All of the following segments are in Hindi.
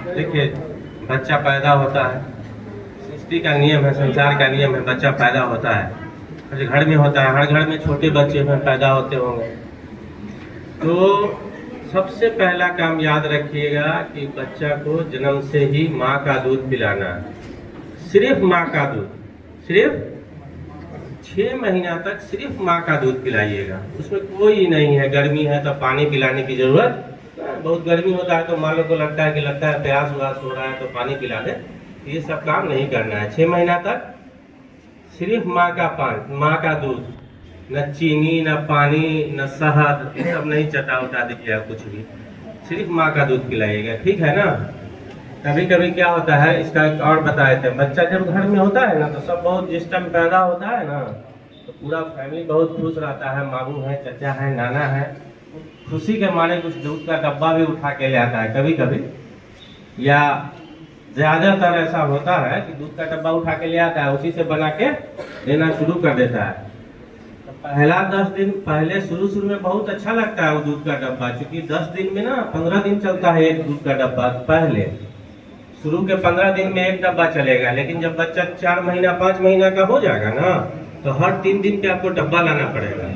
देखिए, बच्चा पैदा होता है, सृष्टि का नियम है, संसार का नियम है। बच्चा पैदा होता है, हर घर में होता है, हर घर में छोटे बच्चे में पैदा होते होंगे। तो सबसे पहला काम याद रखिएगा कि बच्चा को जन्म से ही माँ का दूध पिलाना है, सिर्फ माँ का दूध। सिर्फ 6 महीना तक सिर्फ माँ का दूध पिलाइएगा। उसमें कोई नहीं है गर्मी है तो पानी पिलाने की जरूरत। बहुत गर्मी होता है तो माँ लोग को लगता है प्यास व्यास हो रहा है तो पानी पिला दे। ये सब काम नहीं करना है। 6 महीना तक सिर्फ माँ का दूध, न चीनी न पानी न शहद, ये सब नहीं चटा उटा दीजिएगा कुछ भी, सिर्फ माँ का दूध पिलाइएगा, ठीक है ना। कभी कभी क्या होता है, इसका एक और बताए थे, बच्चा जब घर में होता है ना तो सब बहुत, जिस टाइम पैदा होता है ना तो पूरा फैमिली बहुत खुश रहता है, मामू है, चाचा है, नाना है, खुशी के मारे कुछ दूध का डब्बा भी उठा के ले आता है कभी कभी, या ज़्यादातर ऐसा होता है कि दूध का डब्बा उठा के ले आता है, उसी से बना के देना शुरू कर देता है। तो पहला 10 दिन पहले शुरू में बहुत अच्छा लगता है वो दूध का डब्बा, क्योंकि 10 दिन में ना 15 दिन चलता है एक दूध का डब्बा। पहले शुरू के 15 दिन में एक डब्बा चलेगा, लेकिन जब बच्चा 4 महीना 5 महीना का हो जाएगा ना तो हर 3 दिन पे आपको डब्बा लाना पड़ेगा,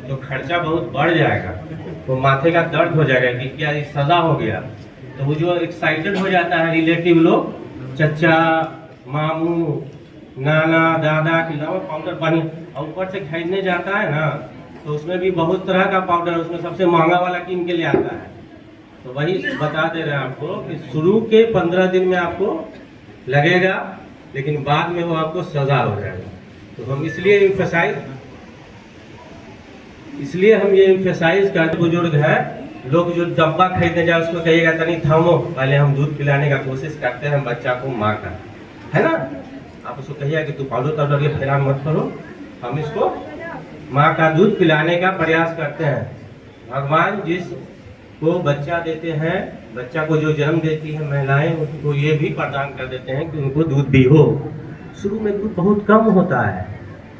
तो खर्चा बहुत बढ़ जाएगा, तो माथे का दर्द हो जाएगा कि क्या ये सजा हो गया। तो वो जो एक्साइटेड हो जाता है रिलेटिव लोग, चचा, मामू, नाना, दादा कि लाओ पाउडर पानी, और ऊपर से खरीदने जाता है ना तो उसमें भी बहुत तरह का पाउडर, उसमें सबसे महंगा वाला किन के लिए आता है। तो वही बता दे रहे हैं आपको कि शुरू के 15 दिन में आपको लगेगा, लेकिन बाद में वो आपको सजा हो जाएगा। तो हम इसलिए ये इम्फेसाइज करते, बुजुर्ग है लोग जो डब्बा खरीदने जाए उसको कहिएगा तनी थामो, पहले हम दूध पिलाने का कोशिश करते हैं बच्चा को माँ का, है ना। आप उसको कहिएगा कि तू पाउडर के फेरान मत करो, हम इसको माँ का दूध पिलाने का प्रयास करते हैं। भगवान जिस को बच्चा देते हैं, बच्चा को जो जन्म देती है महिलाएं, उनको ये भी प्रदान कर देते हैं कि उनको दूध भी हो। शुरू में दूध बहुत कम होता है,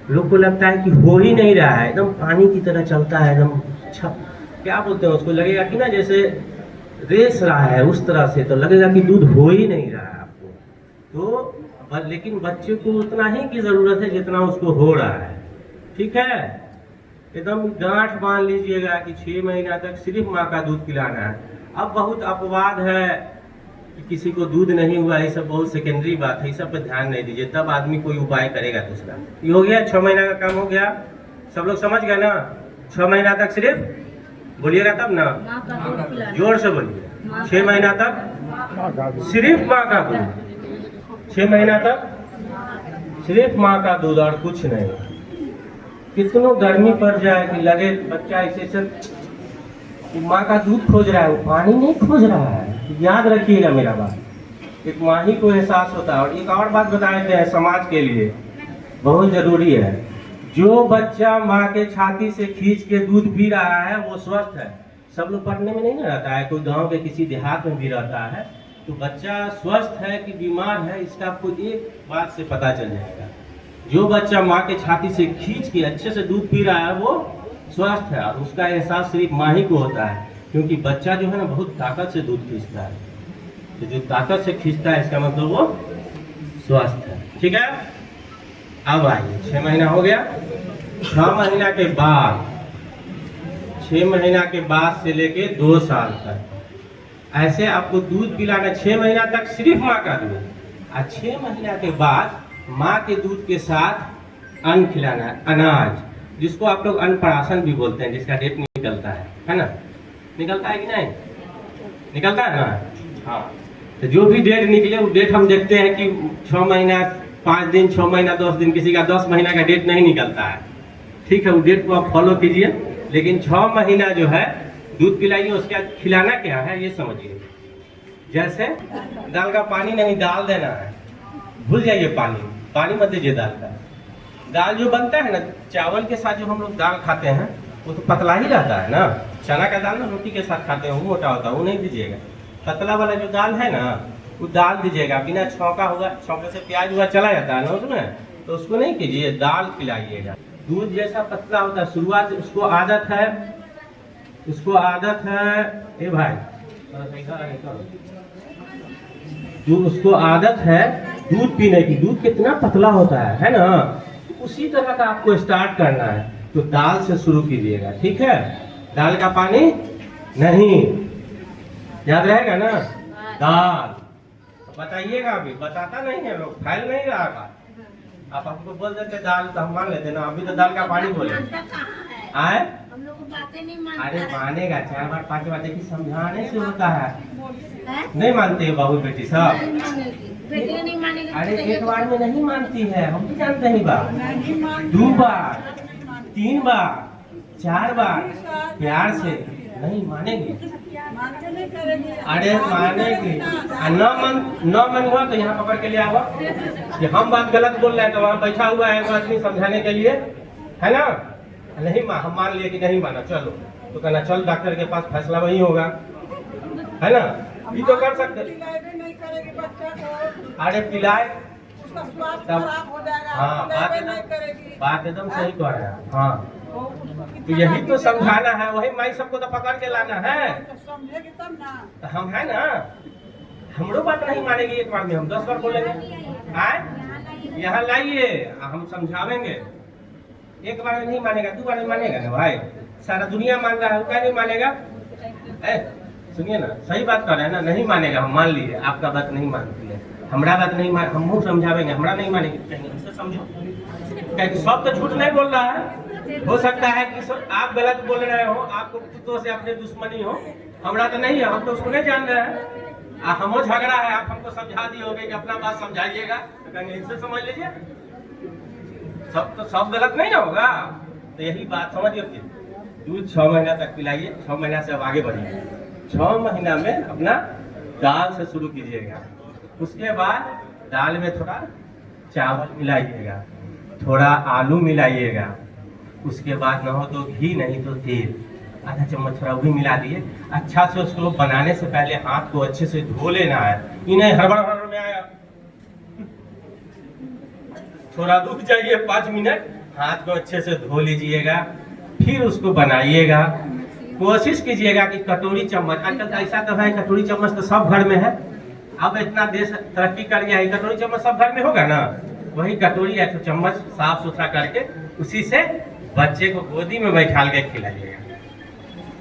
लोग को लगता है कि हो ही नहीं रहा है, एकदम पानी की तरह चलता है, एकदम क्या बोलते हैं उसको, लगेगा कि ना जैसे रेस रहा है उस तरह से, तो लगेगा कि दूध हो ही नहीं रहा है आपको। तो लेकिन बच्चे को उतना ही की जरूरत है जितना उसको हो रहा है, ठीक है। एकदम गांठ बांध लीजिएगा कि 6 महीना तक सिर्फ माँ का दूध पिलाना है। अब बहुत अपवाद है कि किसी को दूध नहीं हुआ, ये सब बहुत सेकेंडरी बात है, इस सब पे ध्यान नहीं दीजिए, तब आदमी कोई उपाय करेगा दूसरा। ये हो गया 6 महीना का काम हो गया, सब लोग समझ गए ना। 6 महीना तक सिर्फ बोलिएगा तब ना, जोर से बोलिए। 6 महीना तक सिर्फ माँ का दूध, 6 महीना तक सिर्फ माँ का दूध और कुछ नहीं। कितनों गर्मी पड़ जाए कि लगे बच्चा ऐसे से माँ का दूध खोज रहा है, वो पानी नहीं खोज रहा है। याद रखिएगा मेरा बात, एक माँ ही को एहसास होता है। और एक और बात बता देते हैं समाज के लिए, बहुत जरूरी है, जो बच्चा माँ के छाती से खींच के दूध पी रहा है वो स्वस्थ है। सब लोग पढ़ने में नहीं ना रहता है, कोई गाँव के किसी देहात में भी रहता है, तो बच्चा स्वस्थ है कि बीमार है इसका आपको एक बात से पता चल जाएगा। जो बच्चा माँ के छाती से खींच के अच्छे से दूध पी रहा है वो स्वस्थ है, और उसका एहसास सिर्फ माँ ही को होता है, क्योंकि बच्चा जो है ना बहुत ताकत से दूध खींचता है, तो जो ताकत से खींचता है इसका मतलब वो स्वस्थ है, ठीक है। अब आइए 6 महीना हो गया। 6 महीना के बाद, 6 महीना के बाद से लेके 2 साल तक ऐसे आपको दूध पिलाना। 6 महीना तक सिर्फ माँ का दूध, और 6 महीना के बाद माँ के दूध के साथ अन्न खिलाना है, अनाज, जिसको आप लोग अन्नप्राशन भी बोलते हैं, जिसका डेट निकलता है ना। निकलता है कि नहीं निकलता है ना। हाँ, तो जो भी डेट निकले वो डेट हम देखते हैं कि 6 महीना 5 दिन, 6 महीना 10 दिन, किसी का 10 महीना का डेट नहीं निकलता है, ठीक है। वो डेट को आप फॉलो कीजिए, लेकिन 6 महीना जो है दूध पिलाइए। उसके बाद खिलाना क्या है ये समझिए। जैसे दाल का पानी नहीं, दाल देना है, भूल जाइए, पानी मत दीजिए दाल का। दाल जो बनता है ना चावल के साथ, जो हम लोग दाल खाते हैं वो तो पतला ही रहता है ना। चना का दाल ना रोटी के साथ खाते हैं, वो मोटा होता है, वो नहीं दीजिएगा। पतला वाला जो दाल है ना वो दाल दीजिएगा, बिना छौंका हुआ, छौंके से प्याज हुआ चला जाता है ना उसमें, तो उसको नहीं कीजिए, दाल खिलाइएगा। दूध जैसा पतला होता है, शुरुआत उसको आदत है, ए भाई जो उसको आदत है दूध पीने की, दूध कितना पतला होता है ना, उसी तरह का आपको स्टार्ट करना है। तो दाल से शुरू कीजिएगा, ठीक है। दाल का पानी नहीं, याद रहेगा ना, दाल तो बताइएगा। अभी बताता नहीं है लोग, फैल नहीं रहा था। आप आपको बोल देते दाल तो हम मान लेते ना, अभी तो दाल का पानी बोले आए। हम लोग बातें नहीं मानते। अरे मानेगा 4 बार 5 बार, देखिए समझाने से होता है। नहीं मानते हैं बहू बेटी सब, बेटी नहीं मानेगा। अरे एक बार में नहीं मानती है, हम भी जानते हैं बात। 2 बार 3 बार 4 बार प्यार से नहीं मानेगी। अरे मानेगी, न मन हुआ तो यहाँ पकड़ के ले आवा कि हम बात गलत बोल रहे हैं, तो वहाँ बैठा हुआ है वो आदमी समझाने के लिए, है ना। नहीं हम मान लिए कि नहीं माना, चलो तो कहना चल डॉक्टर के पास, फैसला वही होगा, है ना। ये तो कर सकते। नहीं करेगी बच्चा को, अरे पिलाए, उसका स्वास्थ्य खराब हो जाएगा। हाँ नहीं करेगी, बात एकदम सही कह रहे हैं। हाँ तो यही तो समझाना है, वही माई सबको तो पकड़ के लाना है। तो समझेगी तब ना। तो हम है ना, हमरो बात नहीं मानेगी एक बार में, हम 10 बार बोलेंगे। आए यहाँ लाइए, हम समझावेंगे। एक बार में नहीं मानेगा, 2 बार में मानेगा ना भाई। सारा दुनिया मान रहा है, वो क्या नहीं मानेगा। सुनिए ना, सही बात कर रहे हैं ना, नहीं मानेगा, हम मान लिए आपका बात नहीं मानती है, हमारा बात नहीं मान, हम समझावेंगे, हमारा नहीं मानेगी। समझो, सब तो झूठ नहीं बोल रहा है। हो सकता है कि आप गलत बोल रहे हो, आपको कुत्तों से अपने दुश्मनी हो, हमारा तो नहीं है, हम तो उसको नहीं जान रहे हैं। हमो झगड़ा है, आप हमको समझा दिए होगे कि अपना बात समझाइएगा, तो कहेंगे इनसे समझ लीजिए। सब गलत नहीं ना होगा। तो यही बात समझिए, दूध 6 महीना तक पिलाइए, 6 महीना से अब आगे बढ़िए। 6 महीना में अपना दाल से शुरू कीजिएगा। उसके बाद दाल में थोड़ा चावल मिलाइएगा, थोड़ा आलू मिलाइएगा। उसके बाद न हो तो घी, नहीं तो तेल, आधा चम्मच थोड़ा वो भी मिला दिए। अच्छा से उसको बनाने से पहले हाथ को अच्छे से धो लेना है। इन्हें हड़बड़ में आया, थोड़ा रुक जाइए 5 मिनट, हाथ को अच्छे से धो लीजिएगा, फिर उसको बनाइएगा। कोशिश कीजिएगा कि कटोरी चम्मच, आजकल तो ऐसा तो है कटोरी चम्मच तो सब घर में है, अब इतना देश तरक्की कर गया है, कटोरी चम्मच सब घर में होगा ना। वही कटोरी या चम्मच साफ सुथरा करके उसी से बच्चे को गोदी में बैठाल के खिलाइएगा,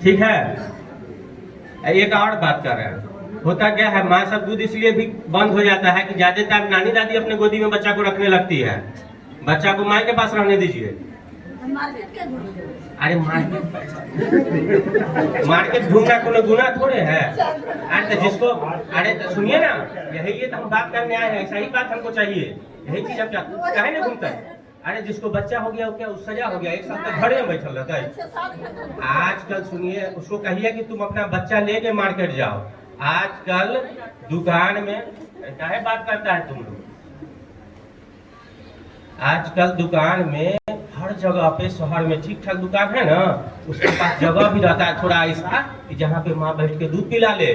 ठीक है। एक और बात कर रहे हैं, होता क्या है, माँ सब दूध इसलिए भी बंद हो जाता है कि ज्यादा टाइम नानी दादी अपने गोदी में बच्चा को रखने लगती है। बच्चा को माँ के पास रहने दीजिए। अरे मार्केट घूमना कोनो गुना थोड़े है। अरे जिसको, अरे सुनिए ना, यही ये तो हम बात करने आए हैं, सही बात हमको चाहिए, यही चीज हम क्या कहे ना घूमता है। अरे जिसको बच्चा हो गया, क्या सजा हो गया, 1 साल तक घरे में बैठल रहता है। आजकल सुनिए, उसको कहिए कि तुम अपना बच्चा लेके मार्केट जाओ। आजकल दुकान में काहे बात करता है तुम लोग, आजकल दुकान में हर जगह पे, शहर में ठीक ठाक दुकान है ना, उसके पास जगह भी रहता है थोड़ा ऐसा कि जहाँ पे माँ बैठ के दूध पिला ले,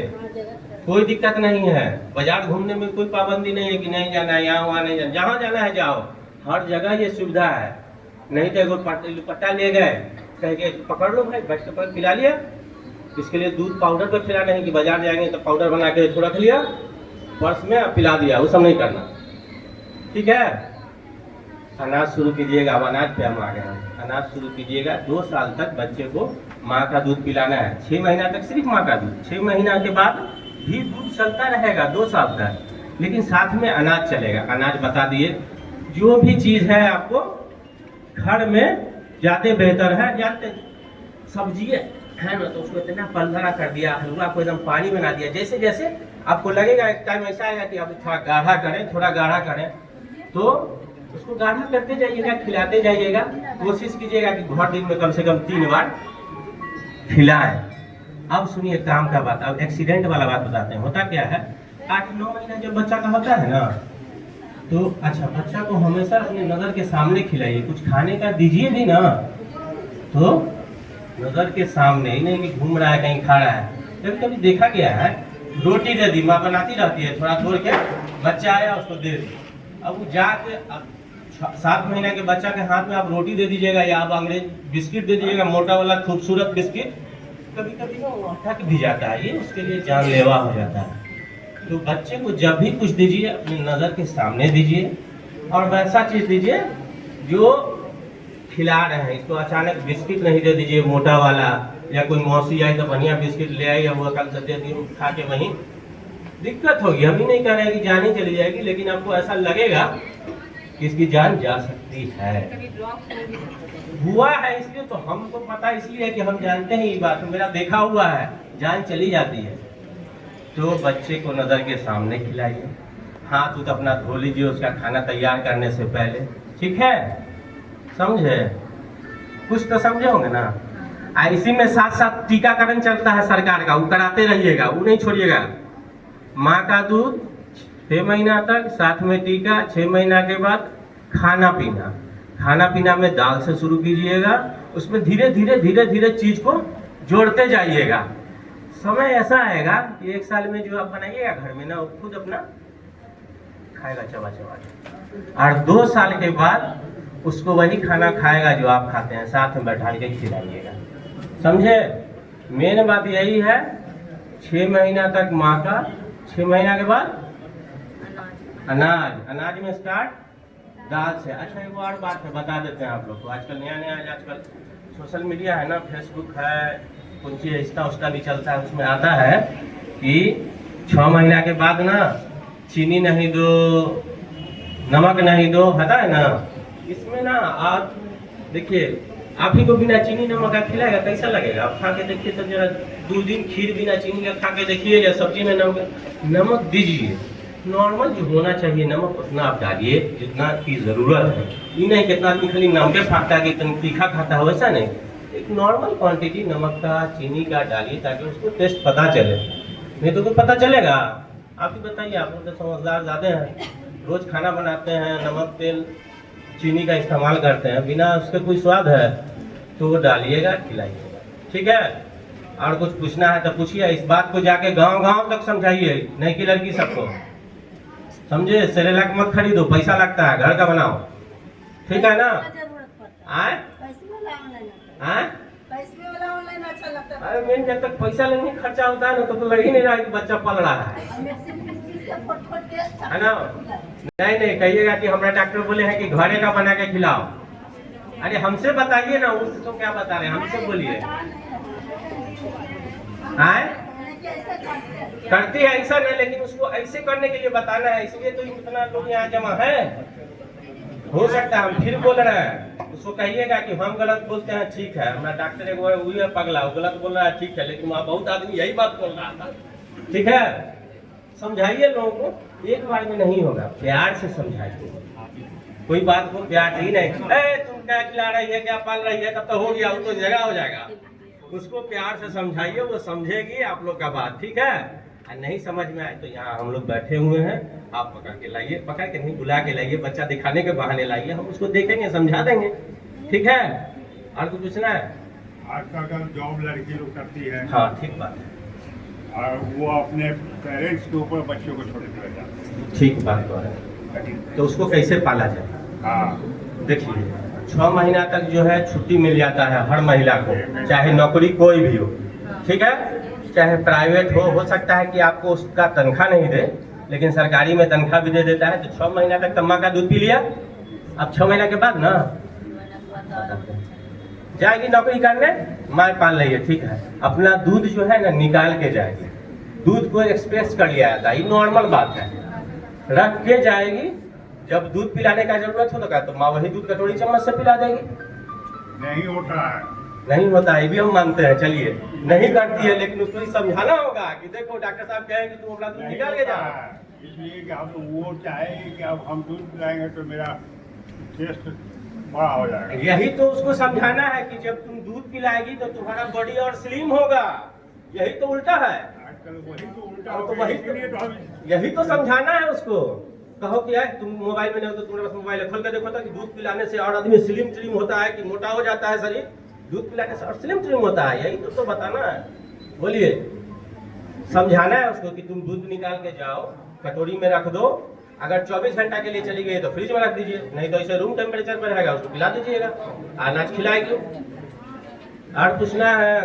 कोई दिक्कत नहीं है। बाजार घूमने में कोई पाबंदी नहीं है कि नहीं जाना है, यहाँ वहाँ नहीं जाना, जहाँ जाना है जाओ, हर जगह ये सुविधा है। नहीं तो एगो पट्टा ले गए, कह के पकड़ लो भाई, बैठ के पिला लिया। इसके लिए दूध पाउडर पर पिला नहीं कि बाजार जाएंगे तो पाउडर बना के रख लिया पर्स में, पिला दिया, वो सब नहीं करना, ठीक है। अनाज शुरू कीजिएगा, अब अनाज पे हम आ गए हैं। अनाज शुरू कीजिएगा, 2 साल तक बच्चे को माँ का दूध पिलाना है। 6 महीना तक सिर्फ माँ का दूध, 6 महीना के बाद भी दूध चलता रहेगा 2 साल तक, लेकिन साथ में अनाज चलेगा। अनाज बता दिए, जो भी चीज़ है आपको घर में ज़्यादा बेहतर है। जानते सब्जी है ना, तो उसको इतना पलधरा कर दिया, हलवा को एकदम पानी बना दिया। जैसे जैसे आपको लगेगा, एक टाइम ऐसा आएगा कि आप थोड़ा गाढ़ा करें, थोड़ा गाढ़ा करें, तो उसको गाढ़ा करते जाइएगा, खिलाते जाइएगा। कोशिश कीजिएगा कि हर दिन में कम से कम 3 बार खिलाएं। अब सुनिए काम का बात, अब एक्सीडेंट वाला बात बताते हैं। होता क्या है, 8-9 महीना जब बच्चा का होता है ना, तो अच्छा बच्चा को हमेशा अपने नज़र के सामने खिलाइए। कुछ खाने का दीजिए भी ना तो नज़र के सामने, ही नहीं कि घूम रहा है कहीं खा रहा है। कभी कभी देखा गया है, रोटी दे दी, माँ बनाती रहती है, थोड़ा तोड़ के बच्चा आया उसको दे दी। अब वो जाके 7 महीना के बच्चा के हाथ में आप रोटी दे दीजिएगा, या आप अंग्रेज बिस्किट दे दीजिएगा, मोटा वाला खूबसूरत बिस्किट, कभी कभी ना वो अटक भी जाता है, ये उसके लिए जानलेवा हो जाता है। तो बच्चे को जब भी कुछ दीजिए अपनी नज़र के सामने दीजिए और वैसा चीज़ दीजिए जो खिला रहे हैं। इसको अचानक बिस्किट नहीं दे दीजिए मोटा वाला, या कोई मौसी आई तो बढ़िया बिस्किट ले आई, वो कल से दे दी खा के वहीं दिक्कत होगी। हम ही नहीं कह रहे हैं कि जान ही चली जाएगी, लेकिन आपको ऐसा लगेगा कि इसकी जान जा सकती है। हुआ है इसलिए तो हमको पता, इसलिए कि हम जानते हैं ये बात, मेरा देखा हुआ है, जान चली जाती है। तो बच्चे को नज़र के सामने खिलाइए, हाथ उठ अपना धो लीजिए उसका खाना तैयार करने से पहले, ठीक है? समझे? कुछ तो समझे होंगे ना। इसी में साथ साथ टीकाकरण चलता है सरकार का, वो कराते रहिएगा, वो नहीं छोड़िएगा। माँ का दूध 6 महीना तक, साथ में टीका, 6 महीना के बाद खाना पीना। खाना पीना में दाल से शुरू कीजिएगा, उसमें धीरे धीरे चीज को जोड़ते जाइएगा। समय ऐसा आएगा कि 1 साल में जो आप बनाइएगा घर में ना, वो खुद अपना खाएगा चबा चबा के, और 2 साल के बाद उसको वही खाना खाएगा जो आप खाते हैं, साथ में बैठा के खिलाइएगा। समझे? मेन बात यही है। 6 महीना तक माँ का, 6 महीना के बाद अनाज में स्टार्ट दाल से। अच्छा एक और बात है, बता देते हैं आप लोग को। आजकल नया आजकल सोशल मीडिया है ना, फेसबुक है, कुछ इंस्टा उस्टा भी चलता है, उसमें आता है कि 6 महीना के बाद ना चीनी नहीं दो, नमक नहीं दो, पता है ना। इसमें ना आप देखिए, आप ही को बिना चीनी नमक का खिलाएगा, कैसा लगेगा? आप खा के देखिए तो जरा 2 दिन खीर बिना चीनी का खा के देखिए, या सब्जी में नमक दीजिए। नॉर्मल जो होना चाहिए नमक उतना आप डालिए जितना की ज़रूरत है। ये नहीं कितना आदमी खाली नमके फाकता है कि इतना तीखा खाता है, वैसा नहीं। एक नॉर्मल क्वांटिटी नमक का, चीनी का डालिए ताकि उसको टेस्ट पता चले। नहीं तो पता चलेगा? आप ही बताइए, आप लोग तो समझदार ज़्यादा हैं, रोज़ खाना बनाते हैं, नमक तेल चीनी का इस्तेमाल करते हैं, बिना उसके कोई स्वाद है? तो वो डालिएगा, खिलाइएगा, ठीक है? और कुछ पूछना है तो पूछिए। इस बात को जाके गांव तक समझाइए, नहीं कि लड़की सबको, समझे? सेरेलैक मत खरीदो, पैसा लगता है, घर का बनाओ, ठीक है ना? आए पैसे वाला ऑनलाइन अच्छा लगता है। अरे मेन जब तक पैसा लेने खर्चा होता है ना, तो लग ही नहीं रहा है कि बच्चा पल रहा है ना? नहीं कहिएगा कि हमारा डॉक्टर बोले हैं कि घरे का बना के खिलाओ। अरे हमसे बताइए ना, उससे तो क्या बता रहे हैं, हमसे बोलिए। करती है ऐसा नहीं, लेकिन उसको ऐसे करने के लिए बताना है, इसलिए तो इतना लोग यहाँ जमा है। हो सकता है हम फिर बोल रहे हैं, उसको कहिएगा कि हम गलत बोलते हैं, ठीक है, हमारा डॉक्टर एक वही है पगला, वो गलत बोल रहा है, ठीक है, लेकिन वहाँ बहुत आदमी यही बात बोल रहा था, ठीक है? समझाइए लोगों को, एक बार में नहीं होगा, प्यार से समझाइए। कोई बात को प्यार ही नहीं, तुम क्या खिला रही है, क्या पाल रही है, तब तो हो गया, वो तो जगह हो जाएगा। उसको प्यार से समझाइए, वो समझेगी आप लोग का बात, ठीक है? और नहीं समझ में आए तो यहाँ हम लोग बैठे हुए हैं, आप पकड़ के लाइए, पकड़ के नहीं बुला के लाइए, बच्चा दिखाने के बहाने लाइए, हम उसको देखेंगे, समझा देंगे, ठीक है? और कुछ पूछना है? आजकल का जॉब लड़की लोग करती है, हाँ ठीक बात है, और वो अपने पेरेंट्स के ऊपर बच्चों को छोड़ के जाते हैं। ठीक बात तो है। तो उसको कैसे पाला जाए? हाँ, देखिए 6 महीना तक जो है छुट्टी मिल जाता है हर महिला को, चाहे नौकरी कोई भी हो, ठीक है? चाहे प्राइवेट हो सकता है कि आपको उसका तनख्वाह नहीं दे, लेकिन सरकारी में तनख्वाह भी दे देता है। तो 6 महीना तक माँ का दूध पी लिया, अब 6 महीना के बाद ना जाएगी नौकरी करने, माँ पाल रही है, ठीक है? अपना दूध जो है ना निकाल के जाएगी, दूध को एक्सप्रेस कर लिया जाता है, ये नॉर्मल बात है, रख के जाएगी। जब दूध पिलाने का जरूरत होगा तो माँ वही दूध कटोरी चम्मच से पिला देगी। नहीं होता है, नहीं होता है, ये भी हम मानते हैं, चलिए नहीं करती है, लेकिन उसको समझाना होगा कि देखो डॉक्टर साहब कहेंगे तुम अपना दूध निकाल के जाओ। इसलिए कि अब वो चाहेगी कि अब हम दूध पिलाएंगे तो मेरा टेस्ट बड़ा हो जाएगा। यही तो उसको समझाना है कि जब तुम दूध पिलाएगी तो तुम्हारा बॉडी और स्लिम होगा, यही तो उल्टा है। आजकल वही तो उल्टा तो हो गया, वही इसलिए तो हम यही तो समझाना है उसको। कहो कि यार तुम मोबाइल में नहीं हो तो तुम्हारे पास मोबाइल है, खोल के देखो कि दूध पिलाने से और आदमी स्लिम होता है कि मोटा हो जाता है शरीर, दूध पिलाने से और स्लिम होता है, यही तो बताना है। बोलिए, समझाना है उसको कि तुम दूध निकाल के जाओ, कटोरी में रख दो, अगर 24 घंटा के लिए चली गई तो फ्रिज में रख दीजिए, नहीं तो इसे रूम टेम्परेचर पर रहेगा, उसको पिला दीजिएगा, अनाज खिलाएगी। और पूछना है?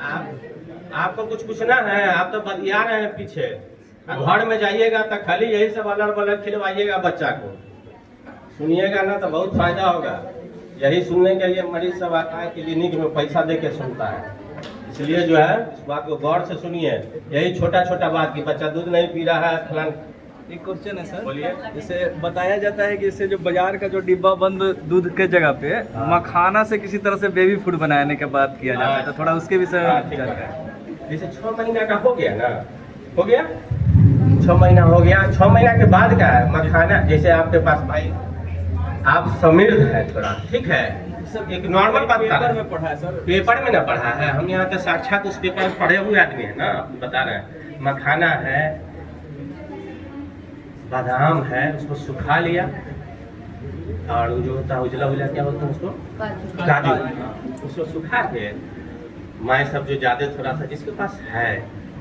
आपको कुछ पूछना है? आप तो बतिया रहे हैं पीछे। घर में जाइएगा तो खाली यही सब अलग अलग खिलवाइएगा बच्चा को। सुनिएगा ना तो बहुत फायदा होगा। यही सुनने के लिए मरीज सब आता है क्लिनिक में, पैसा दे के सुनता है। इसलिए जो है इस बात को गौर से सुनिए। यही छोटा छोटा बात कि बच्चा दूध नहीं पी रहा है फलान। एक क्वेश्चन है सर, बोलिए। जैसे बताया जाता है कि इससे जो बाजार का जो डिब्बा बंद दूध के जगह पे मखाना से किसी तरह से बेबी फूड बनाने के बात किया जाता है, तो थोड़ा उसके विषय हाँ, में ठीक जानकारी। है। जैसे 6 महीना का हो गया ना, हो गया 6 महीना हो गया, 6 महीना के बाद का है मखाना। जैसे आपके पास भाई आप समृद्ध है थोड़ा, ठीक है, एक नॉर्मल बात पेपर में पढ़ा है सर, पेपर में ना पढ़ा है। हम यहाँ तो साक्षात उस पेपर में पढ़े हुए आदमी है ना, बता रहे हैं। मखाना है, बादाम है, उसको सुखा लिया, और वो जो होता है उजला उजला क्या होता है उसको, काजू, उसको सुखा के माए सब जो ज्यादा थोड़ा सा जिसके पास है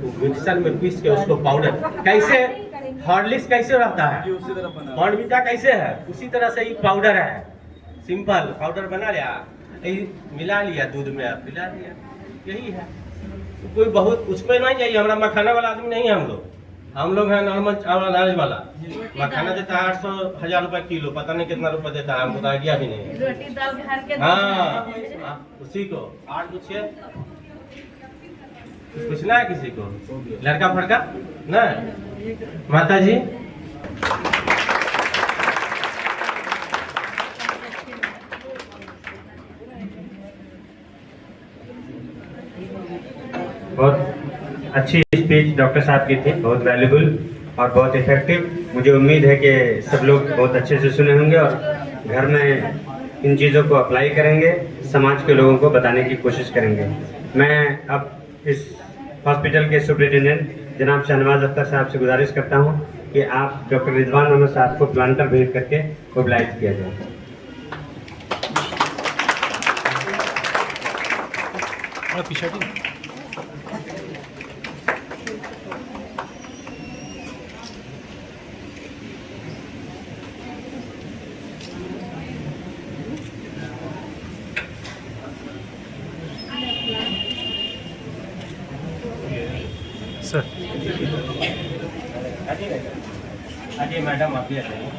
वो मिक्सर में पीस के उसको पाउडर, कैसे हॉर्लिक्स कैसे रहता है, उसी तरह बना बॉर्नविटा कैसे है, उसी तरह से ये पाउडर है। सिंपल पाउडर बना लिया, यही मिला लिया दूध में, पिला लिया, यही है। तो कोई बहुत उसमें नहीं चाहिए। हमारा मखाना वाला आदमी नहीं है हम लोग हैं नॉर्मल चावल अनाज वाला। मखाना देता है 800-1000 रुपए किलो, पता नहीं कितना रुपए देता है, हमको तो आइडिया भी नहीं है। रोटी दाल घर के हाँ, उसी को और पूछिए, कुछ पूछना है किसी को? लड़का फड़का ना माता जी। बहुत अच्छी स्पीच डॉक्टर साहब की थी, बहुत वैल्यूबल और बहुत इफेक्टिव। मुझे उम्मीद है कि सब लोग बहुत अच्छे से सुने होंगे और घर में इन चीज़ों को अप्लाई करेंगे, समाज के लोगों को बताने की कोशिश करेंगे। मैं अब इस हॉस्पिटल के सुपरिटेंडेंट जनाब शहनवाज अख्तर साहब से गुजारिश करता हूं कि आप डॉक्टर रिजवान अहमद साहब को प्लांटर भेज करके मोबिलाइज किया जाए। सर अजय मैडम आप भी आ जाइए।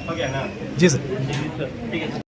हो गया ना? जी सर। ठीक है।